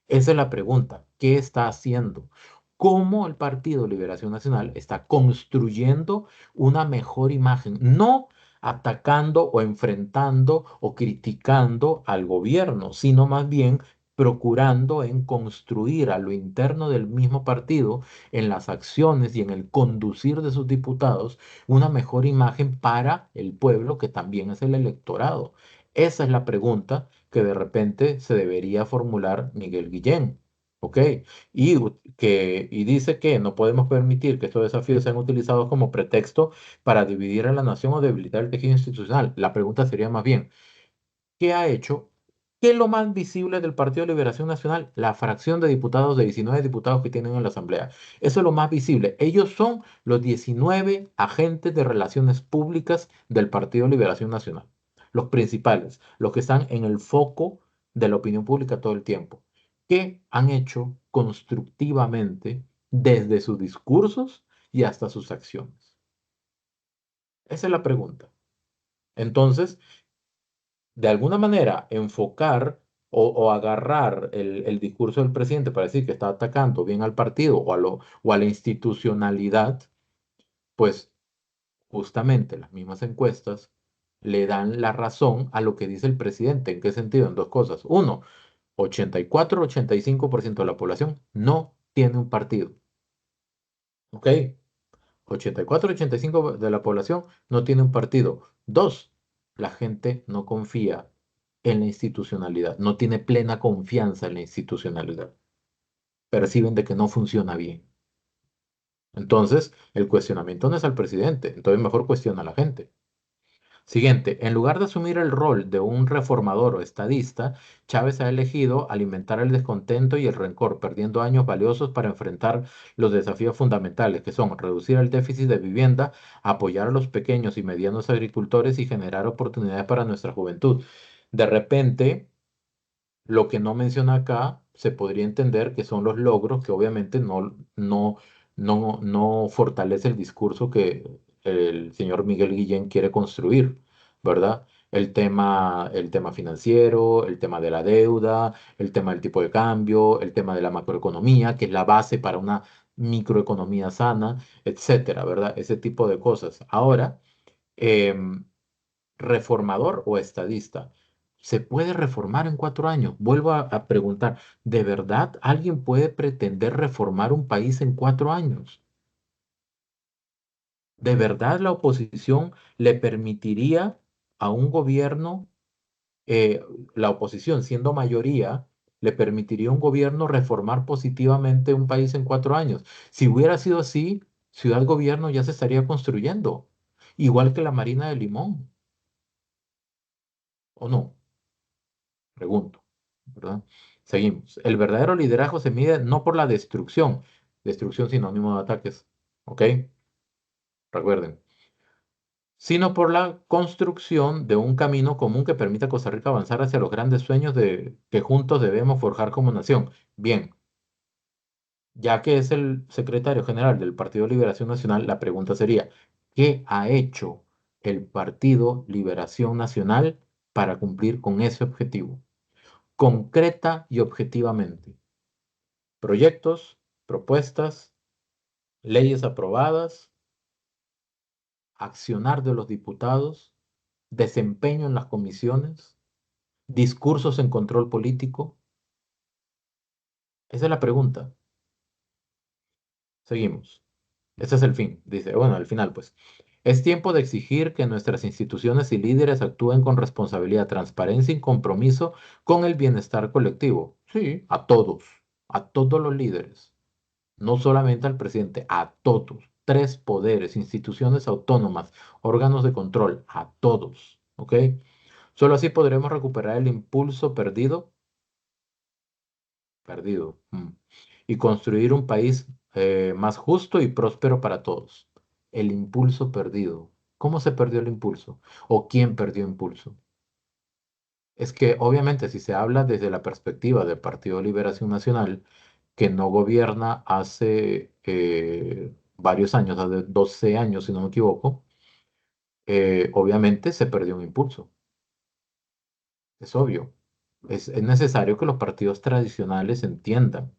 Esa es la pregunta. ¿Qué está haciendo? ¿Cómo el Partido Liberación Nacional está construyendo una mejor imagen? No atacando o enfrentando o criticando al gobierno, sino más bien procurando en construir a lo interno del mismo partido, en las acciones y en el conducir de sus diputados, una mejor imagen para el pueblo, que también es el electorado. Esa es la pregunta que de repente se debería formular Miguel Guillén. ¿Ok? Y dice que no podemos permitir que estos desafíos sean utilizados como pretexto para dividir a la nación o debilitar el tejido institucional. La pregunta sería más bien, ¿qué ha hecho? ¿Qué es lo más visible del Partido de Liberación Nacional? La fracción de diputados, de 19 diputados que tienen en la Asamblea. Eso es lo más visible. Ellos son los 19 agentes de relaciones públicas del Partido de Liberación Nacional. Los principales, los que están en el foco de la opinión pública todo el tiempo. ¿Qué han hecho constructivamente desde sus discursos y hasta sus acciones? Esa es la pregunta. Entonces, de alguna manera enfocar o agarrar el discurso del presidente para decir que está atacando bien al partido o a la institucionalidad, pues justamente las mismas encuestas le dan la razón a lo que dice el presidente. ¿En qué sentido? En dos cosas. Uno, 84-85% de la población no tiene un partido. ¿Ok? 84-85% de la población no tiene un partido. Dos, la gente no confía en la institucionalidad, no tiene plena confianza en la institucionalidad. Perciben de que no funciona bien. Entonces, el cuestionamiento no es al presidente, entonces mejor cuestiona a la gente. Siguiente, en lugar de asumir el rol de un reformador o estadista, Chávez ha elegido alimentar el descontento y el rencor, perdiendo años valiosos para enfrentar los desafíos fundamentales, que son reducir el déficit de vivienda, apoyar a los pequeños y medianos agricultores y generar oportunidades para nuestra juventud. De repente, lo que no menciona acá se podría entender que son los logros que obviamente no fortalece el discurso que el señor Miguel Guillén quiere construir, ¿verdad? El tema financiero, el tema de la deuda, el tema del tipo de cambio, el tema de la macroeconomía, que es la base para una microeconomía sana, etcétera, ¿verdad? Ese tipo de cosas. Ahora, em, reformador o estadista. ¿Se puede reformar en 4 años? Vuelvo a preguntar, ¿de verdad alguien puede pretender reformar un país en 4 años? ¿De verdad la oposición le permitiría a un gobierno, eh, la oposición siendo mayoría, le permitiría a un gobierno reformar positivamente un país en 4 años? Si hubiera sido así, Ciudad Gobierno ya se estaría construyendo, igual que la Marina de Limón, ¿o no? Pregunto, ¿verdad? Seguimos. El verdadero liderazgo se mide no por la destrucción sinónimo de ataques, ¿ok? Recuerden, sino por la construcción de un camino común que permita a Costa Rica avanzar hacia los grandes sueños que juntos debemos forjar como nación. Bien, ya que es el secretario general del Partido Liberación Nacional, la pregunta sería, ¿qué ha hecho el Partido Liberación Nacional para cumplir con ese objetivo? Concreta y objetivamente. Proyectos, propuestas, leyes aprobadas, accionar de los diputados, desempeño en las comisiones, discursos en control político. Esa es la pregunta. Seguimos. Ese es el fin. Dice, bueno, al final pues. Es tiempo de exigir que nuestras instituciones y líderes actúen con responsabilidad, transparencia y compromiso con el bienestar colectivo. Sí, a todos los líderes. No solamente al presidente, a todos. Tres poderes, instituciones autónomas, órganos de control, a todos. ¿Ok? Solo así podremos recuperar el impulso perdido, y construir un país más justo y próspero para todos. El impulso perdido. ¿Cómo se perdió el impulso? ¿O quién perdió impulso? Es que obviamente si se habla desde la perspectiva del Partido de Liberación Nacional, que no gobierna hace varios años, hace 12 años si no me equivoco, obviamente se perdió un impulso. Es obvio. Es necesario que los partidos tradicionales entiendan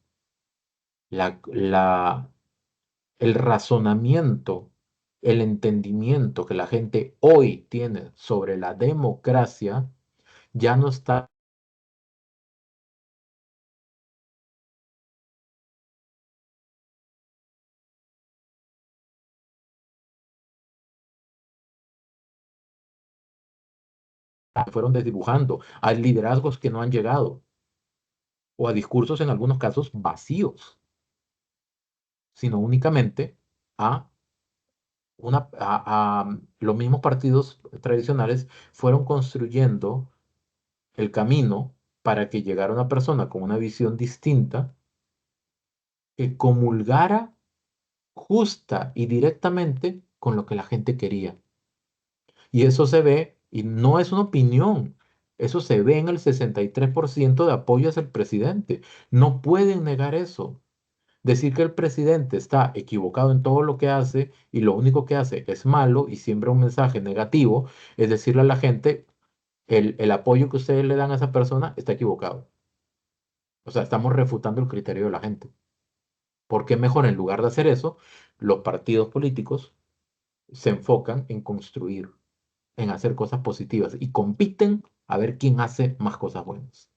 la, la- el razonamiento, el entendimiento que la gente hoy tiene sobre la democracia, ya no está. Fueron desdibujando a liderazgos que no han llegado o a discursos en algunos casos vacíos, sino únicamente a los mismos partidos tradicionales fueron construyendo el camino para que llegara una persona con una visión distinta que comulgara justa y directamente con lo que la gente quería. Y eso se ve, y no es una opinión, eso se ve en el 63% de apoyo hacia el presidente. No pueden negar eso. Decir que el presidente está equivocado en todo lo que hace y lo único que hace es malo y siembra un mensaje negativo, es decirle a la gente, el apoyo que ustedes le dan a esa persona está equivocado. O sea, estamos refutando el criterio de la gente. Porque mejor en lugar de hacer eso, los partidos políticos se enfocan en construir, en hacer cosas positivas y compiten a ver quién hace más cosas buenas.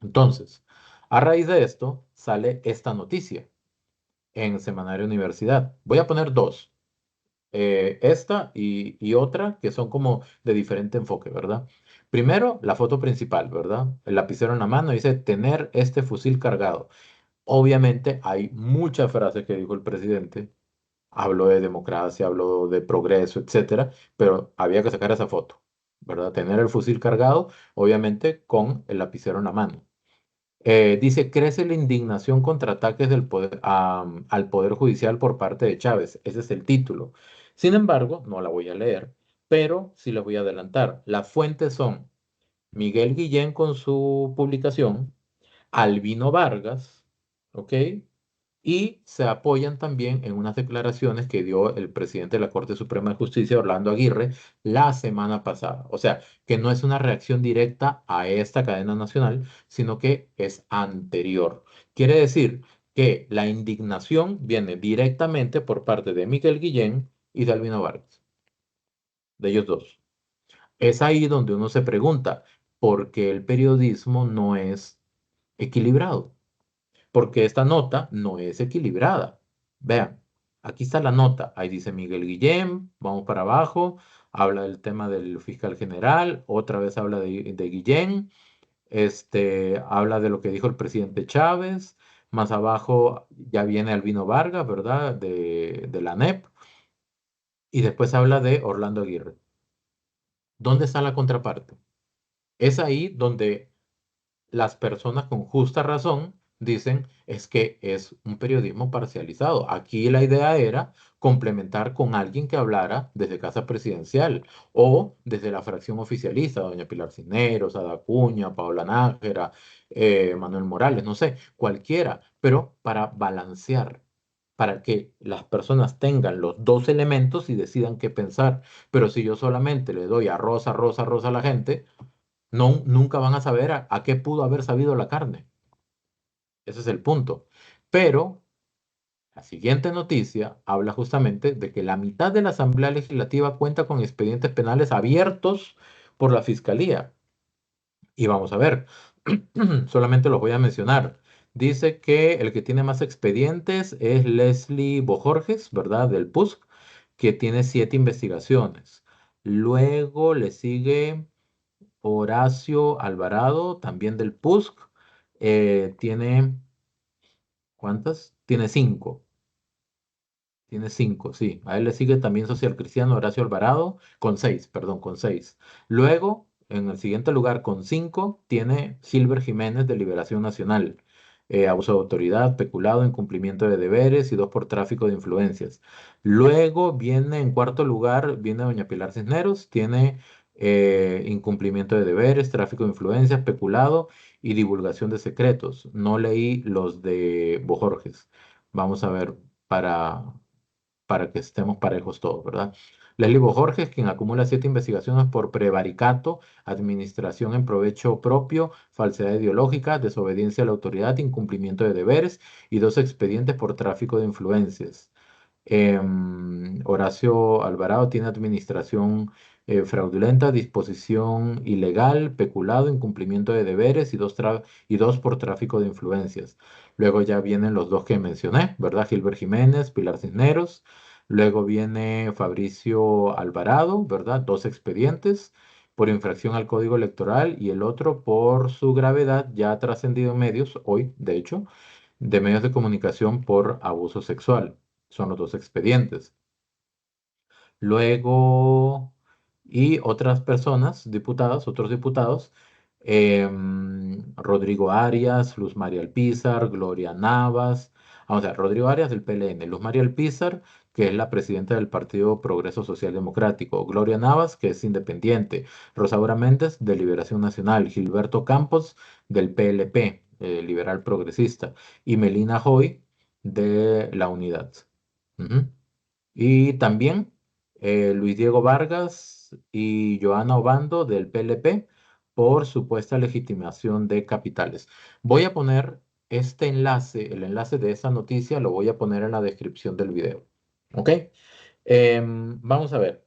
Entonces, a raíz de esto sale esta noticia en Semanario Universidad. Voy a poner dos, esta y otra que son como de diferente enfoque, ¿verdad? Primero, la foto principal, ¿verdad? El lapicero en la mano dice tener este fusil cargado. Obviamente hay muchas frases que dijo el presidente. Habló de democracia, habló de progreso, etcétera, pero había que sacar esa foto, ¿verdad? Tener el fusil cargado, obviamente con el lapicero en la mano. Dice, crece la indignación contra ataques al Poder Judicial por parte de Chávez. Ese es el título. Sin embargo, no la voy a leer, pero sí la voy a adelantar. Las fuentes son Miguel Guillén con su publicación, Albino Vargas, ¿ok? Y se apoyan también en unas declaraciones que dio el presidente de la Corte Suprema de Justicia, Orlando Aguirre, la semana pasada. O sea, que no es una reacción directa a esta cadena nacional, sino que es anterior. Quiere decir que la indignación viene directamente por parte de Miguel Guillén y de Albino Vargas, de ellos dos. Es ahí donde uno se pregunta, ¿por qué el periodismo no es equilibrado? Porque esta nota no es equilibrada. Vean, aquí está la nota. Ahí dice Miguel Guillén, vamos para abajo, habla del tema del fiscal general, otra vez habla de Guillén, habla de lo que dijo el presidente Chávez, más abajo ya viene Albino Vargas, ¿verdad? De la NEP, y después habla de Orlando Aguirre. ¿Dónde está la contraparte? Es ahí donde las personas con justa razón dicen es que es un periodismo parcializado. Aquí la idea era complementar con alguien que hablara desde Casa Presidencial o desde la fracción oficialista, doña Pilar Cisneros, Ada Cuña, Paola Nájera, Manuel Morales, no sé, cualquiera, pero para balancear, para que las personas tengan los dos elementos y decidan qué pensar. Pero si yo solamente le doy arroz, arroz, arroz a la gente, no, nunca van a saber a qué pudo haber sabido la carne. Ese es el punto. Pero la siguiente noticia habla justamente de que la mitad de la Asamblea Legislativa cuenta con expedientes penales abiertos por la Fiscalía. Y vamos a ver, solamente los voy a mencionar. Dice que el que tiene más expedientes es Leslie Bojorges, ¿verdad? Del PUSC, que tiene 7 investigaciones. Luego le sigue Horacio Alvarado, también del PUSC, tiene, ¿cuántas? Tiene 5. Tiene 5, sí. A él le sigue también Social Cristiano Horacio Alvarado con 6, perdón, con 6. Luego, en el siguiente lugar, con 5, tiene Silver Jiménez de Liberación Nacional. Abuso de autoridad, peculado, incumplimiento de deberes y 2 por tráfico de influencias. Luego viene en cuarto lugar, viene doña Pilar Cisneros, tiene incumplimiento de deberes, tráfico de influencias, peculado y divulgación de secretos. No leí los de Bojorges. Vamos a ver para que estemos parejos todos, ¿verdad? Leslie Bojorges, quien acumula 7 investigaciones por prevaricato, administración en provecho propio, falsedad ideológica, desobediencia a la autoridad, incumplimiento de deberes y 2 expedientes por tráfico de influencias. Horacio Alvarado tiene administración fraudulenta, disposición ilegal, peculado, incumplimiento de deberes y dos por tráfico de influencias. Luego ya vienen los 2 que mencioné, ¿verdad? Gilbert Jiménez, Pilar Cisneros. Luego viene Fabricio Alvarado, ¿verdad? 2 expedientes por infracción al Código Electoral y el otro por su gravedad ya ha trascendido en medios, hoy, de hecho, de medios de comunicación por abuso sexual. Son los 2 expedientes. Luego, y otras personas, diputadas, otros diputados, Rodrigo Arias, Luz María Alpizar, Gloria Navas, o sea, Rodrigo Arias del PLN, Luz María Alpizar, que es la presidenta del Partido Progreso Social Democrático, Gloria Navas, que es independiente, Rosaura Méndez, de Liberación Nacional, Gilberto Campos, del PLP, Liberal Progresista, y Melina Hoy, de la Unidad. Ujú. Y también Luis Diego Vargas y Joana Obando del PLP por supuesta legitimación de capitales. Voy a poner este enlace, el enlace de esta noticia lo voy a poner en la descripción del video. ¿Ok? Vamos a ver.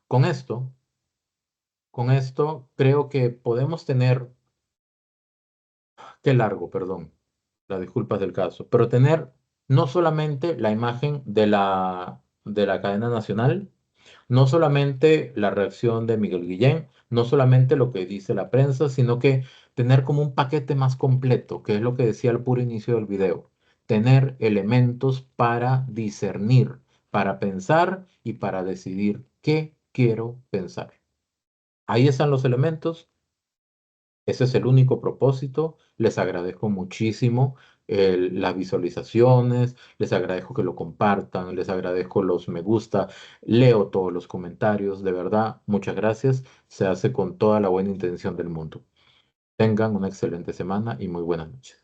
Con esto, con esto creo que podemos tener, qué largo, perdón, las disculpas del caso, pero tener no solamente la imagen de la cadena nacional, no solamente la reacción de Miguel Guillén, no solamente lo que dice la prensa, sino que tener como un paquete más completo, que es lo que decía al puro inicio del video, tener elementos para discernir, para pensar y para decidir qué quiero pensar. Ahí están los elementos. Ese es el único propósito. Les agradezco muchísimo las visualizaciones, les agradezco que lo compartan, les agradezco los me gusta, leo todos los comentarios, de verdad, muchas gracias. Se hace con toda la buena intención del mundo. Tengan una excelente semana y muy buenas noches.